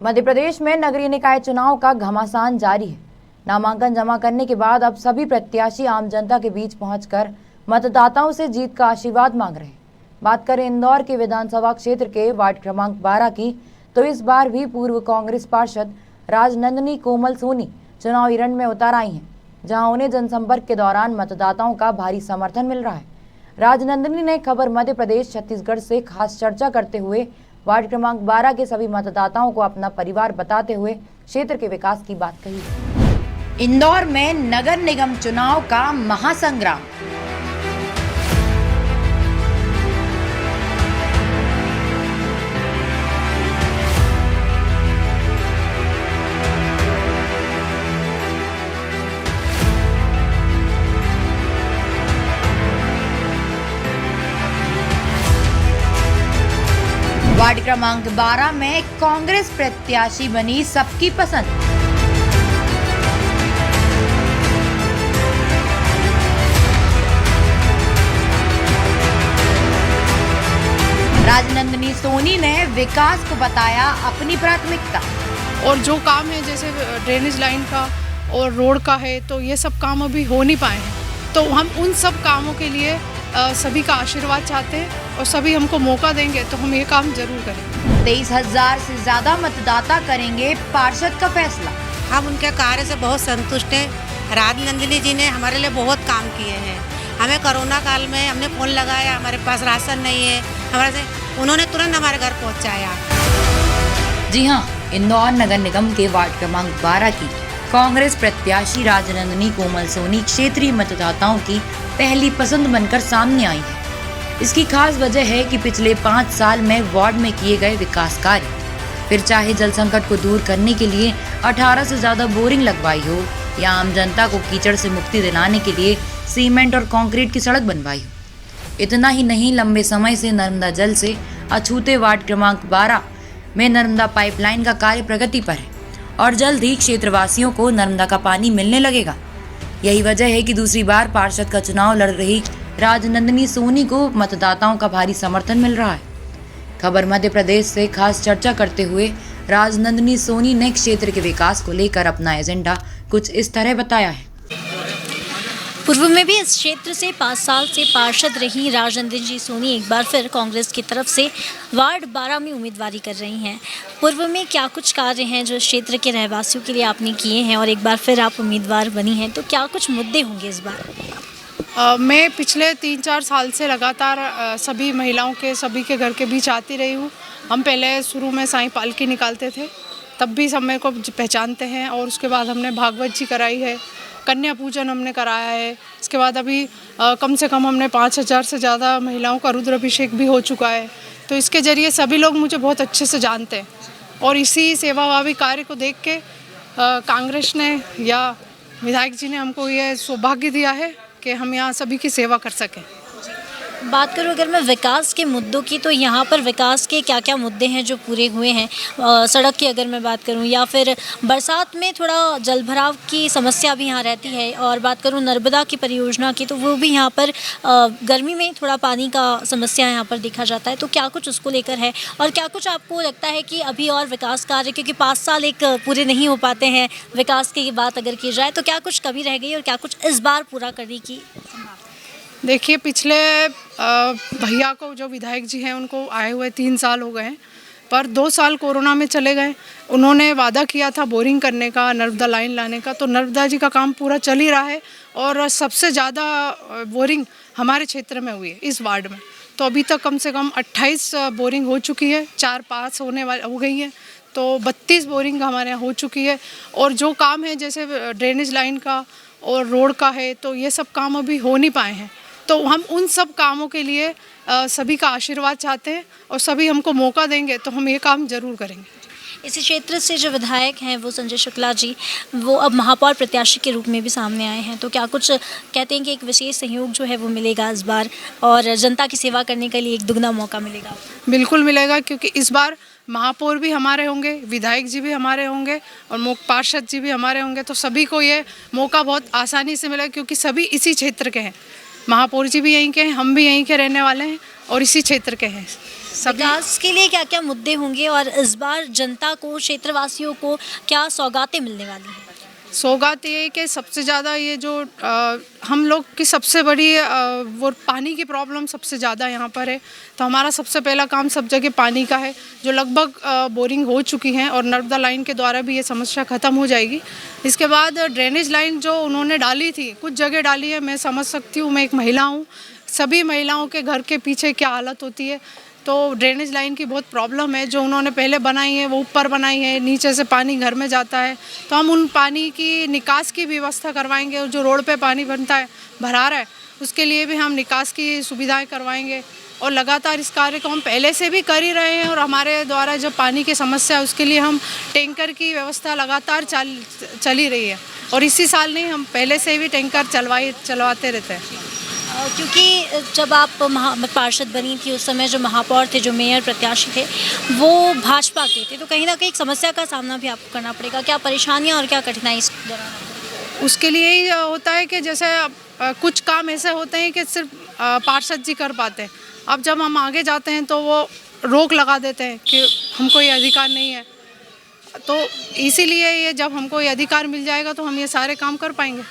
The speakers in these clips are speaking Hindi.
मध्य प्रदेश में नगरीय निकाय चुनाव का घमासान जारी है। नामांकन जमा करने के बाद अब सभी प्रत्याशी आम जनता के बीच पहुंचकर मतदाताओं से जीत का आशीर्वाद मांग रहे हैं। बात करें इंदौर के विधानसभा क्षेत्र के वार्ड क्रमांक 12 की, तो इस बार भी पूर्व कांग्रेस पार्षद राजनंदिनी कोमल सोनी चुनावी रण में उतर आई हैं, जहां उन्हें जनसंपर्क के दौरान मतदाताओं का भारी समर्थन मिल रहा है। राजनंदिनी ने खबर मध्य प्रदेश छत्तीसगढ़ से खास चर्चा करते हुए वार्ड क्रमांक 12 के सभी मतदाताओं को अपना परिवार बताते हुए क्षेत्र के विकास की बात कही। इंदौर में नगर निगम चुनाव का महासंग्राम। वार्ड क्रमांक 12 में कांग्रेस प्रत्याशी बनी सबकी पसंद। राजनंदिनी सोनी ने विकास को बताया अपनी प्राथमिकता। और जो काम है जैसे ड्रेनेज लाइन का और रोड का है, तो ये सब काम अभी हो नहीं पाए हैं, तो हम उन सब कामों के लिए सभी का आशीर्वाद चाहते हैं और सभी हमको मौका देंगे तो हम ये काम जरूर करेंगे। 23,000 से ज्यादा मतदाता करेंगे पार्षद का फैसला। हम उनके कार्य से बहुत संतुष्ट हैं। राजनंदिनी जी ने हमारे लिए बहुत काम किए हैं। हमें कोरोना काल में हमने फ़ोन लगाया, हमारे पास राशन नहीं है, हमारे से उन्होंने तुरंत हमारे घर पहुँचाया। जी हाँ, इंदौर नगर निगम के वार्ड क्रमांक 12 की कांग्रेस प्रत्याशी राजनंदिनी कोमल सोनी क्षेत्रीय मतदाताओं की पहली पसंद बनकर सामने आई है। इसकी खास वजह है कि पिछले 5 साल में वार्ड में किए गए विकास कार्य, फिर चाहे जल संकट को दूर करने के लिए 18 से ज्यादा बोरिंग लगवाई हो या आम जनता को कीचड़ से मुक्ति दिलाने के लिए सीमेंट और कंक्रीट की सड़क बनवाई हो। इतना ही नहीं, लंबे समय से नर्मदा जल से अछूते वार्ड क्रमांक 12 में नर्मदा पाइपलाइन का कार्य प्रगति पर है और जल्द ही क्षेत्रवासियों को नर्मदा का पानी मिलने लगेगा। यही वजह है कि दूसरी बार पार्षद का चुनाव लड़ रही राजनंदिनी सोनी को मतदाताओं का भारी समर्थन मिल रहा है। खबर मध्य प्रदेश से खास चर्चा करते हुए राजनंदिनी सोनी ने क्षेत्र के विकास को लेकर अपना एजेंडा कुछ इस तरह बताया है। पूर्व में भी इस क्षेत्र से 5 साल से पार्षद रही राजनंदिनी सोनी एक बार फिर कांग्रेस की तरफ से वार्ड 12 में उम्मीदवारी कर रही हैं। पूर्व में क्या कुछ कार्य हैं जो क्षेत्र के रहवासियों के लिए आपने किए हैं और एक बार फिर आप उम्मीदवार बनी हैं, तो क्या कुछ मुद्दे होंगे इस बार? मैं पिछले 3-4 साल से लगातार सभी महिलाओं के सभी के घर के बीच आती रही हूँ। हम पहले शुरू में साईं पालकी निकालते थे, तब भी सब मेरे को पहचानते हैं, और उसके बाद हमने भागवत जी कराई है, कन्या पूजन हमने कराया है। इसके बाद अभी कम से कम हमने 5,000 से ज़्यादा महिलाओं का रुद्राभिषेक भी हो चुका है। तो इसके ज़रिए सभी लोग मुझे बहुत अच्छे से जानते हैं, और इसी सेवाभावी कार्य को देख के कांग्रेस ने या विधायक जी ने हमको ये सौभाग्य दिया है कि हम यहाँ सभी की सेवा कर सकें। बात करूँ अगर मैं विकास के मुद्दों की, तो यहाँ पर विकास के क्या क्या मुद्दे हैं जो पूरे हुए हैं? सड़क की अगर मैं बात करूँ, या फिर बरसात में थोड़ा जलभराव की समस्या भी यहाँ रहती है, और बात करूँ नर्मदा की परियोजना की, तो वो भी यहाँ पर गर्मी में थोड़ा पानी का समस्या यहाँ पर देखा जाता है। तो क्या कुछ उसको लेकर है, और क्या कुछ आपको लगता है कि अभी और विकास कार्य, क्योंकि 5 साल एक पूरे नहीं हो पाते हैं, विकास की बात अगर की जाए तो क्या कुछ कमी रह गई और क्या कुछ इस बार पूरा करने की? देखिए, पिछले भैया को जो विधायक जी हैं उनको आए हुए 3 साल हो गए हैं, पर 2 साल कोरोना में चले गए। उन्होंने वादा किया था बोरिंग करने का, नर्मदा लाइन लाने का, तो नर्मदा जी का काम पूरा चल ही रहा है, और सबसे ज़्यादा बोरिंग हमारे क्षेत्र में हुई है इस वार्ड में। तो अभी तक कम से कम 28 बोरिंग हो चुकी है, 4 पास हो गई है, तो 32 बोरिंग हमारे यहाँ हो चुकी है। और जो काम है जैसे ड्रेनेज लाइन का और रोड का है, तो ये सब काम अभी हो नहीं पाए हैं, तो हम उन सब कामों के लिए सभी का आशीर्वाद चाहते हैं, और सभी हमको मौका देंगे तो हम ये काम जरूर करेंगे। इसी क्षेत्र से जो विधायक हैं वो संजय शुक्ला जी, वो अब महापौर प्रत्याशी के रूप में भी सामने आए हैं, तो क्या कुछ कहते हैं कि एक विशेष सहयोग जो है वो मिलेगा इस बार, और जनता की सेवा करने के लिए एक दुगना मौका मिलेगा? बिल्कुल मिलेगा, क्योंकि इस बार महापौर भी हमारे होंगे, विधायक जी भी हमारे होंगे, और पार्षद जी भी हमारे होंगे, तो सभी को ये मौका बहुत आसानी से मिलेगा, क्योंकि सभी इसी क्षेत्र के हैं। महापौर जी भी यहीं के हैं, हम भी यहीं के रहने वाले हैं और इसी क्षेत्र के हैं सभी विकास के लिए क्या क्या मुद्दे होंगे और इस बार जनता को, क्षेत्रवासियों को क्या सौगातें मिलने वाली हैं? सौगात ये है कि सबसे ज़्यादा ये जो हम लोग की सबसे बड़ी वो पानी की प्रॉब्लम सबसे ज़्यादा यहाँ पर है। तो हमारा सबसे पहला काम सब जगह पानी का है, जो लगभग बोरिंग हो चुकी हैं और नर्मदा लाइन के द्वारा भी ये समस्या ख़त्म हो जाएगी। इसके बाद ड्रेनेज लाइन जो उन्होंने डाली थी, कुछ जगह डाली है, मैं समझ सकती हूँ, मैं एक महिला हूँ, सभी महिलाओं के घर के पीछे क्या हालत होती है। तो ड्रेनेज लाइन की बहुत प्रॉब्लम है, जो उन्होंने पहले बनाई है वो ऊपर बनाई है, नीचे से पानी घर में जाता है। तो हम उन पानी की निकास की व्यवस्था करवाएंगे, और जो रोड पे पानी बनता है, भरा रहा है, उसके लिए भी हम निकास की सुविधाएं करवाएंगे। और लगातार इस कार्य को हम पहले से भी कर ही रहे हैं, और हमारे द्वारा जो पानी की समस्या है उसके लिए हम टैंकर की व्यवस्था लगातार चल ही रही है। और इसी साल नहीं, हम पहले से भी टैंकर चलवाते रहते हैं। क्योंकि जब आप पार्षद बनी थी उस समय जो महापौर थे, जो मेयर प्रत्याशी थे, वो भाजपा के थे, तो कहीं ना कहीं एक समस्या का सामना भी आपको करना पड़ेगा। क्या परेशानियां और क्या कठिनाई इस दौरान? उसके लिए ही होता है कि जैसे कुछ काम ऐसे होते हैं कि सिर्फ पार्षद जी कर पाते हैं। अब जब हम आगे जाते हैं तो वो रोक लगा देते हैं कि हमको ये अधिकार नहीं है। तो इसीलिए ये जब हमको ये अधिकार मिल जाएगा तो हम ये सारे काम कर पाएंगे।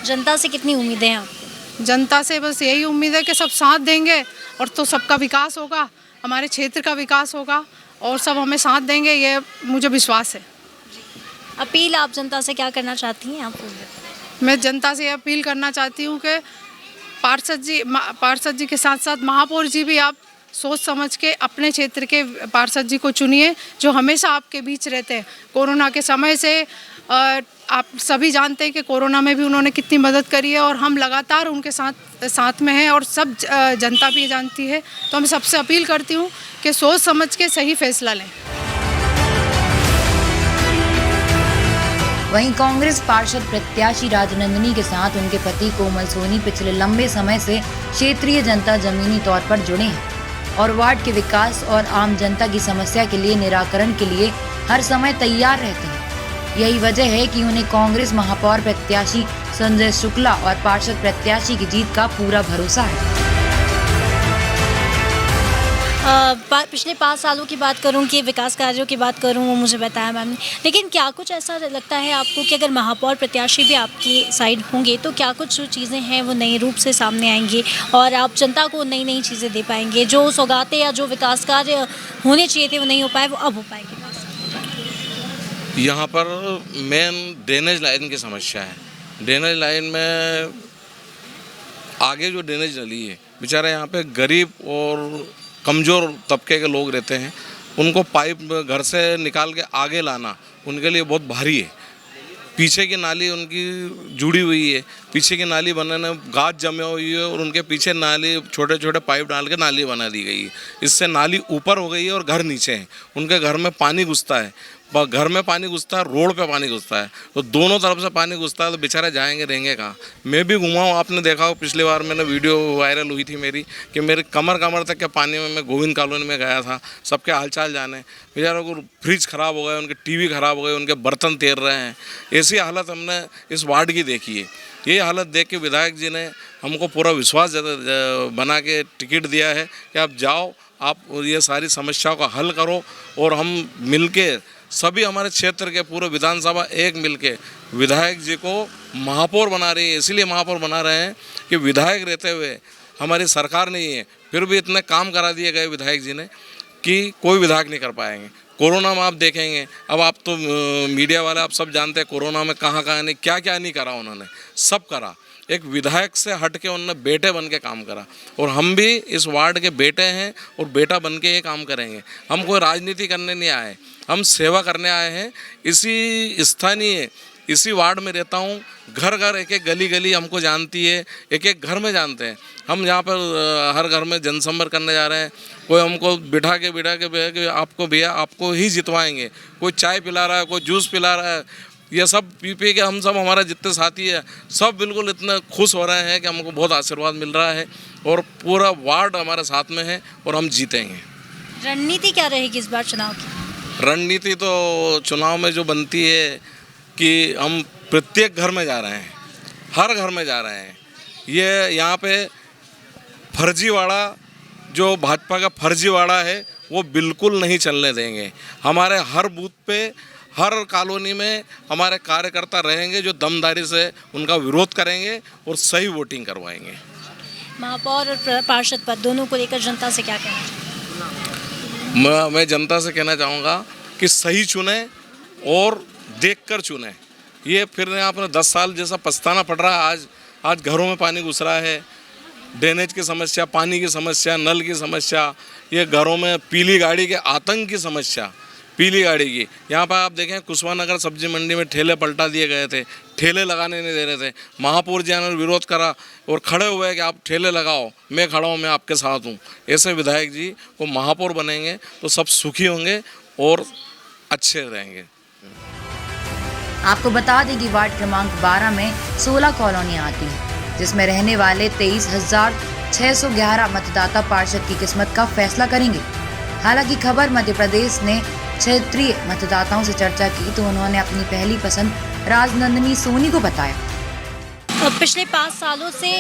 जनता से कितनी उम्मीदें हैं आपको? जनता से बस यही उम्मीद है कि सब साथ देंगे और तो सबका विकास होगा, हमारे क्षेत्र का विकास होगा, और सब हमें साथ देंगे, ये मुझे विश्वास है। अपील आप जनता से क्या करना चाहती हैं आप? मैं जनता से अपील करना चाहती हूँ कि पार्षद जी के साथ साथ महापौर जी भी आप सोच समझ के अपने क्षेत्र के पार्षद जी को चुनिए, जो हमेशा आपके बीच रहते हैं। कोरोना के समय से आप सभी जानते हैं कि कोरोना में भी उन्होंने कितनी मदद करी है, और हम लगातार उनके साथ में हैं, और सब जनता भी जानती है। तो मैं सबसे अपील करती हूँ कि सोच समझ के सही फैसला लें। वहीं कांग्रेस पार्षद प्रत्याशी राजनंदिनी के साथ उनके पति कोमल सोनी पिछले लंबे समय से क्षेत्रीय जनता जमीनी तौर पर जुड़े हैं और वार्ड के विकास और आम जनता की समस्या के लिए निराकरण के लिए हर समय तैयार रहते हैं। यही वजह है कि उन्हें कांग्रेस महापौर प्रत्याशी संजय शुक्ला और पार्षद प्रत्याशी की जीत का पूरा भरोसा है। पिछले 5 सालों की बात करूं कि विकास कार्यों की बात करूं, वो मुझे बताया मैम ने, लेकिन क्या कुछ ऐसा लगता है आपको कि अगर महापौर प्रत्याशी भी आपकी साइड होंगे तो क्या कुछ जो चीज़ें हैं वो नए रूप से सामने आएंगी और आप जनता को नई नई चीज़ें दे पाएंगे? जो सौगातें या जो विकास कार्य होने चाहिए थे वो नहीं हो पाए, वो अब हो पाएंगे? यहाँ पर मेन ड्रेनेज लाइन की समस्या है। ड्रेनेज लाइन में आगे जो ड्रेनेज डली है, बेचारे यहाँ पे गरीब और कमज़ोर तबके के लोग रहते हैं, उनको पाइप घर से निकाल के आगे लाना उनके लिए बहुत भारी है। पीछे की नाली उनकी जुड़ी हुई है, पीछे की नाली बनाने गाज जमे हुई है और उनके पीछे नाली छोटे छोटे पाइप डाल के नाली बना दी गई है। इससे नाली ऊपर हो गई है और घर नीचे है। उनके घर में पानी घुसता है, घर में पानी घुसता है, रोड पे पानी घुसता है, तो दोनों तरफ से पानी घुसता है, तो बेचारे जाएंगे रहेंगे कहाँ। मैं भी घुमा हूँ, आपने देखा हो, पिछली बार मैंने वीडियो वायरल हुई थी मेरी कि मेरे कमर तक के पानी में मैं गोविंद कॉलोनी में गया था, सबके हालचाल जाने। बेचारों को फ्रिज ख़राब हो गए, उनके टीवी ख़राब हो गए, उनके बर्तन तैर रहे हैं। ऐसी हालत हमने इस वार्ड की देखी है। ये हालत देख के विधायक जी ने हमको पूरा विश्वास बना के टिकट दिया है कि आप जाओ, आप ये सारी समस्याओं का हल करो, और हम मिलके सभी हमारे क्षेत्र के पूरे विधानसभा एक मिलके विधायक जी को महापौर बना रही है। इसीलिए महापौर बना रहे हैं कि विधायक रहते हुए हमारी सरकार नहीं है, फिर भी इतने काम करा दिए गए विधायक जी ने कि कोई विधायक नहीं कर पाएंगे। कोरोना में आप देखेंगे, अब आप तो मीडिया वाले आप सब जानते हैं कोरोना में कहाँ नहीं क्या नहीं करा, उन्होंने सब करा। एक विधायक से हट के उन्होंने बेटे बन के काम करा, और हम भी इस वार्ड के बेटे हैं और बेटा बन के ये काम करेंगे। हम कोई राजनीति करने नहीं आए, हम सेवा करने आए हैं। इसी वार्ड में रहता हूँ, घर घर एक एक गली गली हमको जानती है, एक एक घर में जानते हैं। हम यहाँ पर हर घर में जनसंपर्क करने जा रहे हैं। कोई हमको बिठा के आपको भैया आपको ही जितवाएंगे, कोई चाय पिला रहा है, कोई जूस पिला रहा है, ये सब पी के हम सब हमारा जितने साथी है सब बिल्कुल इतने खुश हो रहे हैं कि हमको बहुत आशीर्वाद मिल रहा है, और पूरा वार्ड हमारे साथ में है और हम जीतेंगे। रणनीति क्या रहेगी इस बार चुनाव की? रणनीति तो चुनाव में जो बनती है कि हम प्रत्येक घर में जा रहे हैं, हर घर में जा रहे हैं। ये यहाँ पे फर्जीवाड़ा जो भाजपा का फर्जीवाड़ा है वो बिल्कुल नहीं चलने देंगे। हमारे हर बूथ पे, हर कॉलोनी में हमारे कार्यकर्ता रहेंगे जो दमदारी से उनका विरोध करेंगे और सही वोटिंग करवाएंगे। महापौर और पार्षद पद दोनों को लेकर जनता से क्या कहना चाहिए? मैं जनता से कहना चाहूँगा कि सही चुने और देखकर चुने। ये फिर यहाँ पर 10 साल जैसा पछताना पड़ रहा है। आज घरों में पानी घुस रहा है, ड्रेनेज की समस्या, पानी की समस्या, नल की समस्या, ये घरों में पीली गाड़ी के आतंक की समस्या, पीली गाड़ी की। यहाँ पर आप देखें कुशवाहा नगर सब्जी मंडी में ठेले पलटा दिए गए थे, ठेले लगाने नहीं दे रहे थे। महापौर जी ने विरोध करा और खड़े हुए कि आप ठेले लगाओ, मैं खड़ा हूँ, मैं आपके साथ हूँ। ऐसे विधायक जी को महापौर बनेंगे तो सब सुखी होंगे और अच्छे रहेंगे। आपको बता दें कि वार्ड क्रमांक 12 में 16 कॉलोनियाँ आती हैं, जिसमें रहने वाले 23,611 मतदाता पार्षद की किस्मत का फैसला करेंगे। हालांकि खबर मध्य प्रदेश ने क्षेत्रीय मतदाताओं से चर्चा की तो उन्होंने अपनी पहली पसंद राजनंदिनी सोनी को बताया। पिछले 5 सालों से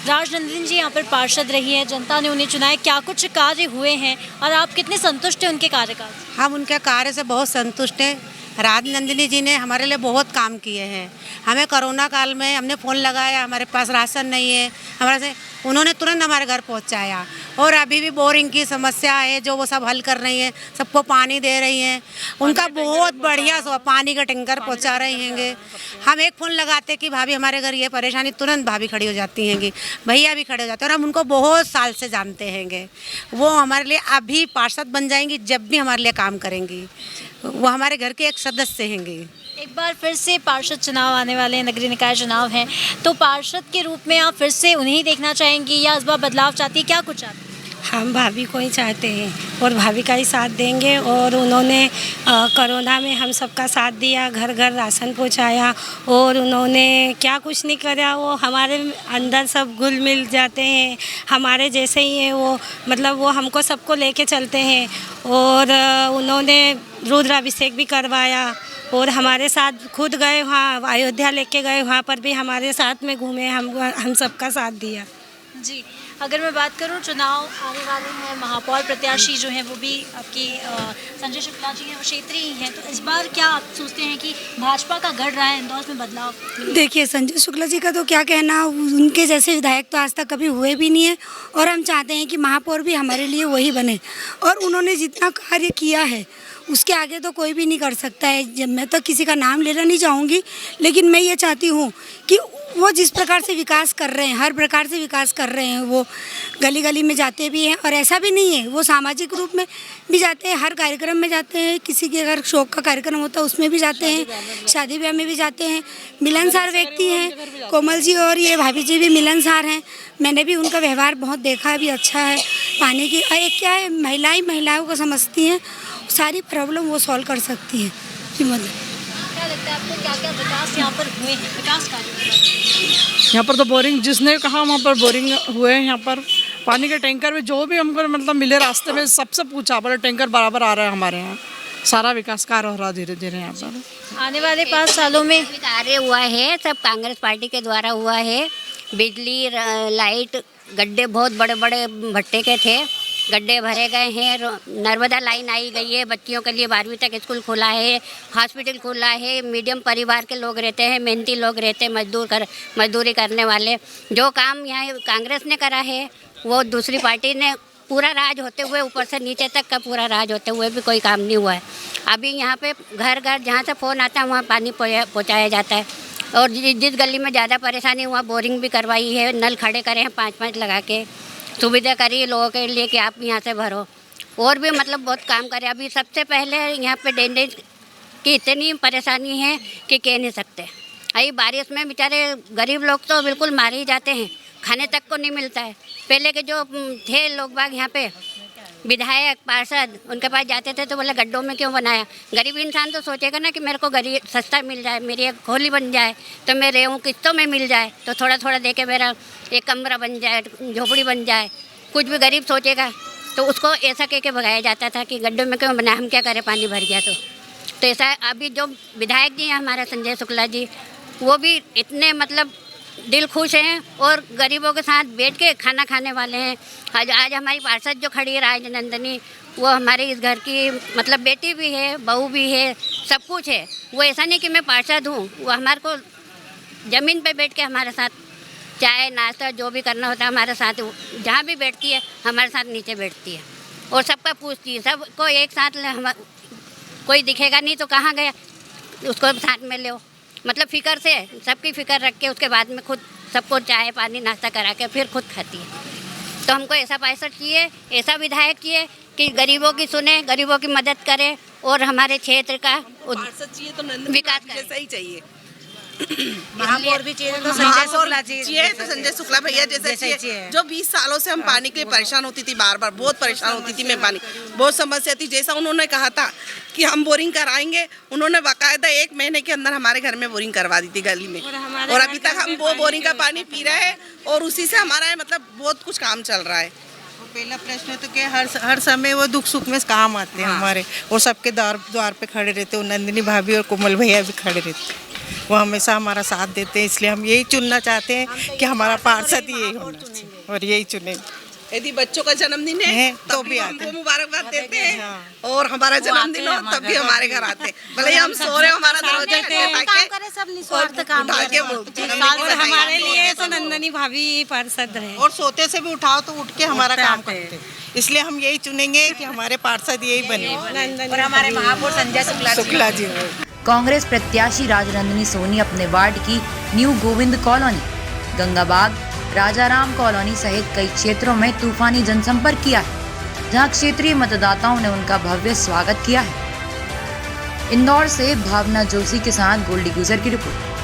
राजनंदिनी जी यहाँ पर पार्षद रही है, जनता ने उन्हें चुना है। क्या कुछ कार्य हुए हैं और आप कितने संतुष्ट हैं उनके कार्यकाल से? हम उनके कार्य से बहुत संतुष्ट हैं। राजनंदिनी जी ने हमारे लिए बहुत काम किए हैं। हमें कोरोना काल में हमने फ़ोन लगाया, हमारे पास राशन नहीं है, हमारे से उन्होंने तुरंत हमारे घर पहुंचाया। और अभी भी बोरिंग की समस्या है जो वो सब हल कर रही हैं, सबको पानी दे रही हैं। उनका बहुत बढ़िया पानी का टैंकर पहुंचा रही हैंगे। हम एक फ़ोन लगाते कि भाभी हमारे घर ये परेशानी, तुरंत भाभी खड़ी हो जाती हैंगी, भैया भी खड़े हो जाते हैं। और हम उनको बहुत साल से जानते हैंगे। वो हमारे लिए अभी पार्षद बन जाएंगी, जब भी हमारे लिए काम करेंगी। वो हमारे घर के एक सदस्य हैंगे। एक बार फिर से पार्षद चुनाव आने वाले हैं, नगरीय निकाय चुनाव हैं, तो पार्षद के रूप में आप फिर से उन्हें ही देखना चाहेंगी या इस बार बदलाव चाहती है? क्या कुछ चाहती है? हम भाभी को ही चाहते हैं और भाभी का ही साथ देंगे। और उन्होंने कोरोना में हम सबका साथ दिया, घर घर राशन पहुंचाया। और उन्होंने क्या कुछ नहीं करा, वो हमारे अंदर सब घुल मिल जाते हैं, हमारे जैसे ही हैं वो। मतलब वो हमको सबको लेके चलते हैं। और उन्होंने रुद्राभिषेक भी करवाया और हमारे साथ खुद गए वहाँ, अयोध्या लेके गए, वहाँ पर भी हमारे साथ में घूमे, हम सबका साथ दिया। जी, अगर मैं बात करूं चुनाव आने वाले हैं, महापौर प्रत्याशी जो हैं वो भी आपकी संजय शुक्ला जी हैं, वो क्षेत्रीय ही हैं, तो इस बार क्या आप सोचते हैं कि भाजपा का गढ़ रहा है इंदौर में बदलाव? देखिए, संजय शुक्ला जी का तो क्या कहना, उनके जैसे विधायक तो आज तक कभी हुए भी नहीं है। और हम चाहते हैं कि महापौर भी हमारे लिए वही बने। और उन्होंने जितना कार्य किया है उसके आगे तो कोई भी नहीं कर सकता है। मैं तो किसी का नाम लेना नहीं चाहूँगी, लेकिन मैं ये चाहती हूँ कि वो जिस प्रकार से विकास कर रहे हैं, हर प्रकार से विकास कर रहे हैं, वो गली गली में जाते भी हैं। और ऐसा भी नहीं है, वो सामाजिक रूप में भी जाते हैं, हर कार्यक्रम में जाते हैं। किसी के अगर शौक का कार्यक्रम होता है उसमें भी जाते हैं, शादी ब्याह में भी जाते हैं। मिलनसार व्यक्ति हैं कोमल जी, और ये भाभी जी भी मिलनसार हैं। मैंने भी उनका व्यवहार बहुत देखा भी अच्छा है। पानी की एक क्या है, महिलाओं को समझती हैं, सारी प्रॉब्लम वो सॉल्व कर सकती हैं। जी, मतलब क्या लगता है आपको, क्या क्या विकास यहाँ पर हुए हैं, विकास कार्य? यहाँ पर तो बोरिंग, जिसने कहा वहाँ पर बोरिंग हुए हैं। यहाँ पर पानी के टैंकर में जो भी हमको मतलब मिले रास्ते में सबसे पूछा, बोले टैंकर बराबर आ रहा है हमारे यहाँ। सारा विकास कार्य हो रहा धीरे धीरे यहाँ पर। आने वाले 5 सालों में कार्य हुआ है, सब कांग्रेस पार्टी के द्वारा हुआ है। बिजली, लाइट, गड्ढे बहुत बड़े बड़े भट्टे के थे, गड्ढे भरे गए हैं। नर्मदा लाइन आई गई है, बच्चियों के लिए 12वीं तक स्कूल खुला है, हॉस्पिटल खुला है। मीडियम परिवार के लोग रहते हैं, मेहनती लोग रहते हैं, मजदूरी करने वाले। जो काम यहाँ कांग्रेस ने करा है वो दूसरी पार्टी ने, पूरा राज होते हुए, ऊपर से नीचे तक का पूरा राज होते हुए भी कोई काम नहीं हुआ है। अभी यहाँ पे घर घर जहाँ से फ़ोन आता है वहाँ पानी पहुँचाया जाता है। और जिस गली में ज़्यादा परेशानी हुआ, बोरिंग भी करवाई है, नल खड़े करे हैं 5-5 लगा के, सुविधा करी लोगों के लिए कि आप यहाँ से भरो। और भी मतलब बहुत काम करे। अभी सबसे पहले यहाँ पे ड्रेनेज की इतनी परेशानी है कि कह नहीं सकते। अभी बारिश में बेचारे गरीब लोग तो बिल्कुल मारे ही जाते हैं, खाने तक को नहीं मिलता है। पहले के जो थे लोग बाग यहाँ पे, विधायक, पार्षद, उनके पास जाते थे तो बोले गड्ढों में क्यों बनाया। गरीब इंसान तो सोचेगा ना कि मेरे को गरीब सस्ता मिल जाए, मेरी एक खोली बन जाए तो मैं रहूँ, किस्तों में मिल जाए तो थोड़ा थोड़ा दे के मेरा एक कमरा बन जाए, झोपड़ी बन जाए। कुछ भी गरीब सोचेगा तो उसको ऐसा कह के भगाया जाता था कि गड्ढों में क्यों बनाया, हम क्या करें, पानी भर गया तो ऐसा। अभी जो विधायक जी हैं हमारे संजय शुक्ला जी, वो भी इतने मतलब दिल खुश हैं और गरीबों के साथ बैठ के खाना खाने वाले हैं। आज हमारी पार्षद जो खड़ी है राजनंदिनी, वो हमारे इस घर की मतलब बेटी भी है, बहू भी है, सब कुछ है। वो ऐसा नहीं कि मैं पार्षद हूँ, वो हमारे को ज़मीन पे बैठ के हमारे साथ चाय नाश्ता जो भी करना होता है हमारे साथ, जहाँ भी बैठती है हमारे साथ नीचे बैठती है और सबका पूछती है। सबको एक साथ कोई दिखेगा नहीं तो कहाँ गया, उसको साथ में लो, मतलब फ़िक्र से सबकी फ़िक्र रख के उसके बाद में खुद सबको चाय पानी नाश्ता करा के फिर खुद खाती है। तो हमको ऐसा पार्षद चाहिए, ऐसा विधायक चाहिए कि गरीबों की सुने, गरीबों की मदद करे और हमारे क्षेत्र का चाहिए तो विकास करे। जैसा ही चाहिए, महापौर भी चाहिए तो संजय शुक्ला चाहिए तो संजय शुक्ला भैया जैसे चाहिए। जो 20 सालों से हम पानी के लिए परेशान होती थी, बार बार बहुत परेशान होती थी मैं, पानी बहुत समस्या थी। जैसा उन्होंने कहा था कि हम बोरिंग कराएंगे, उन्होंने बाकायदा 1 महीने के अंदर हमारे घर में बोरिंग करवा दी थी गली में, और अभी तक हम वो बोरिंग का पानी पी रहे हैं और उसी से हमारा मतलब बहुत कुछ काम चल रहा है। पहला प्रश्न तो क्या, हर समय वो दुख सुख में काम आते हैं हमारे, और सबके द्वार पे खड़े रहते हैं। नंदिनी भाभी और कोमल भैया भी खड़े रहते हैं, वो हमेशा हमारा साथ देते हैं। इसलिए हम यही चुनना चाहते हैं कि हमारा पार्षद यही होना चाहिए और यही चुने। यदि बच्चों का जन्मदिन है तो भी हमको मुबारकबाद देते हैं, और हमारा जन्मदिन हो तब भी हमारे घर आते हैं। भले हम सो रहे हो, हमारा दरवाजा खटखटाके सब निस्वार्थ काम डाल के बोलते हैं। और हमारे लिए तो नंदिनी भाभी पार्षद है, और सोते से भी उठाओ तो उठ के हमारा काम करते हैं। इसलिए हम यही चुनेंगे कि हमारे पार्षद यही बने और हमारे महापौर संजय शुक्ला जी। कांग्रेस प्रत्याशी राजनंदिनी सोनी अपने वार्ड की new Govind colony, Gangabagh, Rajaram colony सहित कई क्षेत्रों में तूफानी जनसंपर्क किया है, जहां क्षेत्रीय मतदाताओं ने उनका भव्य स्वागत किया है। इंदौर से भावना जोशी के साथ गोल्डी गुजर की रिपोर्ट।